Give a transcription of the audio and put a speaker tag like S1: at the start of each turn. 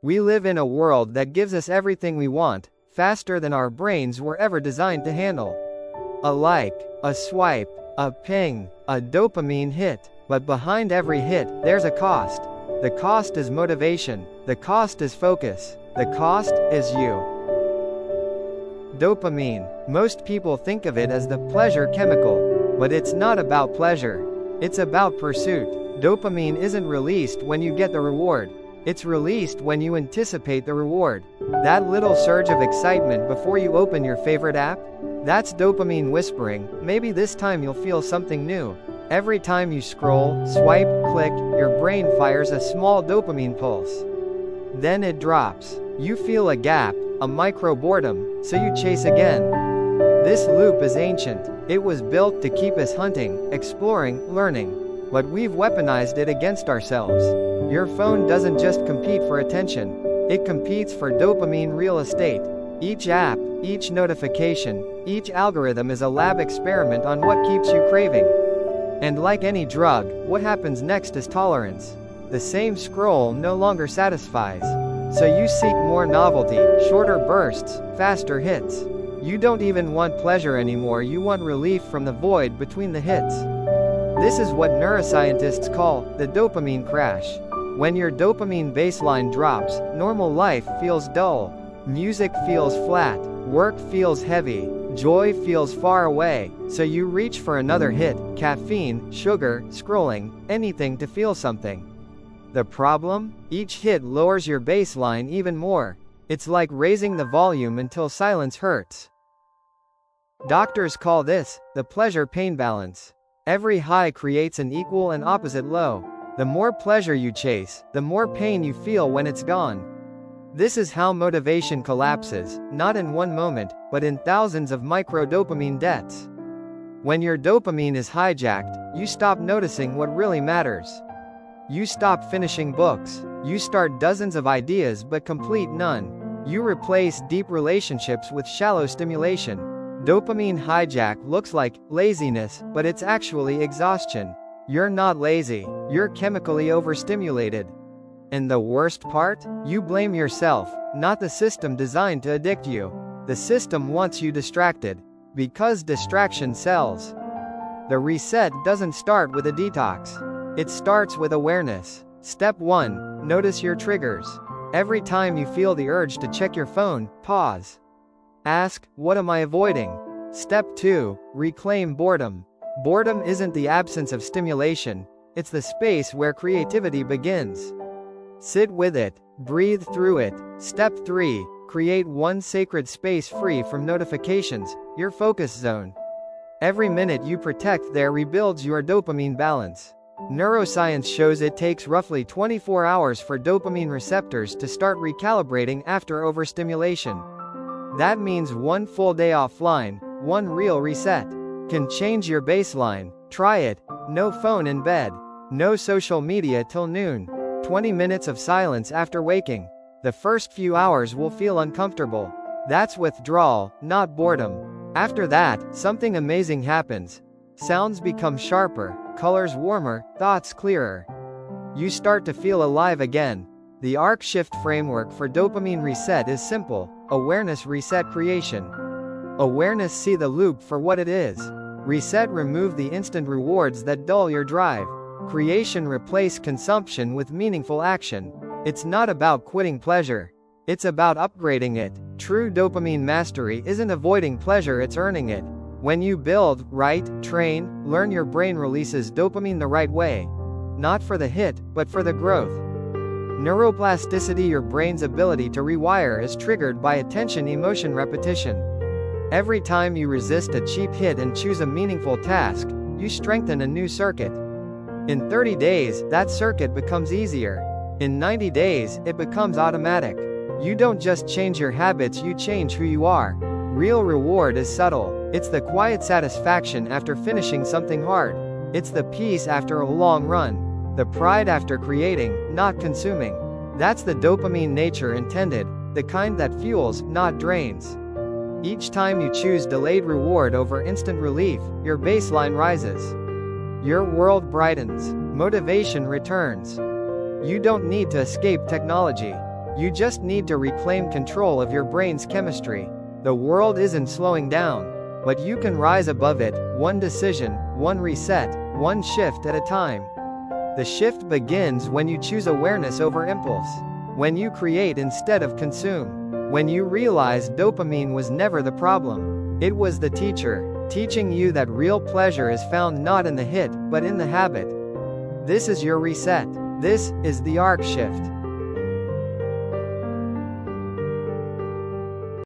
S1: We live in a world that gives us everything we want, faster than our brains were ever designed to handle. A like, a swipe, a ping, a dopamine hit. But behind every hit, there's a cost. The cost is motivation. The cost is focus. The cost is you. Dopamine. Most people think of it as the pleasure chemical. But it's not about pleasure. It's about pursuit. Dopamine isn't released when you get the reward. It's released when you anticipate the reward. That little surge of excitement before you open your favorite app? That's dopamine whispering, maybe this time you'll feel something new. Every time you scroll, swipe, click, your brain fires a small dopamine pulse. Then it drops. You feel a gap, a micro boredom, so you chase again. This loop is ancient. It was built to keep us hunting, exploring, learning. But we've weaponized it against ourselves. Your phone doesn't just compete for attention. It competes for dopamine real estate. Each app, each notification, each algorithm is a lab experiment on what keeps you craving. And like any drug, what happens next is tolerance. The same scroll no longer satisfies. So you seek more novelty, shorter bursts, faster hits. You don't even want pleasure anymore, you want relief from the void between the hits. This is what neuroscientists call the dopamine crash. When your dopamine baseline drops, normal life feels dull. Music feels flat, work feels heavy, joy feels far away, so you reach for another hit, caffeine, sugar, scrolling, anything to feel something. The problem? Each hit lowers your baseline even more. It's like raising the volume until silence hurts. Doctors call this the pleasure-pain balance. Every high creates an equal and opposite low. The more pleasure you chase, the more pain you feel when it's gone. This is how motivation collapses, not in one moment, but in thousands of micro-dopamine deaths. When your dopamine is hijacked, you stop noticing what really matters. You stop finishing books. You start dozens of ideas but complete none. You replace deep relationships with shallow stimulation. Dopamine hijack looks like laziness, but it's actually exhaustion. You're not lazy, you're chemically overstimulated. And the worst part? You blame yourself, not the system designed to addict you. The system wants you distracted. Because distraction sells. The reset doesn't start with a detox. It starts with awareness. Step 1. Notice your triggers. Every time you feel the urge to check your phone, pause. Ask, what am I avoiding? Step 2. Reclaim boredom. Boredom isn't the absence of stimulation, it's the space where creativity begins. Sit with it, breathe through it. Step 3. Create one sacred space free from notifications, your focus zone. Every minute you protect there rebuilds your dopamine balance. Neuroscience shows it takes roughly 24 hours for dopamine receptors to start recalibrating after overstimulation. That means one full day offline, one real reset, can change your baseline. Try it. No phone in bed. No social media till noon. 20 minutes of silence after waking. The first few hours will feel uncomfortable. That's withdrawal, not boredom. After that, something amazing happens. Sounds become sharper, colors warmer, thoughts clearer. You start to feel alive again. The arc shift framework for dopamine reset is simple. Awareness, reset, creation. Awareness, see the loop for what it is. Reset, remove the instant rewards that dull your drive. Creation, replace consumption with meaningful action. It's not about quitting pleasure. It's about upgrading it. True dopamine mastery isn't avoiding pleasure, it's earning it. When you build, write, train, learn, your brain releases dopamine the right way. Not for the hit, but for the growth. Neuroplasticity, your brain's ability to rewire, is triggered by attention, emotion, repetition. Every time you resist a cheap hit and choose a meaningful task, you strengthen a new circuit. In 30 days, that circuit becomes easier. In 90 days, it becomes automatic. You don't just change your habits, you change who you are. Real reward is subtle. It's the quiet satisfaction after finishing something hard. It's the peace after a long run. The pride after creating, not consuming. That's the dopamine nature intended, the kind that fuels, not drains. Each time you choose delayed reward over instant relief, your baseline rises. Your world brightens. Motivation returns. You don't need to escape technology. You just need to reclaim control of your brain's chemistry. The world isn't slowing down, but you can rise above it, one decision, one reset, one shift at a time. The shift begins when you choose awareness over impulse. When you create instead of consume. When you realize dopamine was never the problem. It was the teacher, teaching you that real pleasure is found not in the hit, but in the habit. This is your reset. This is the arc shift.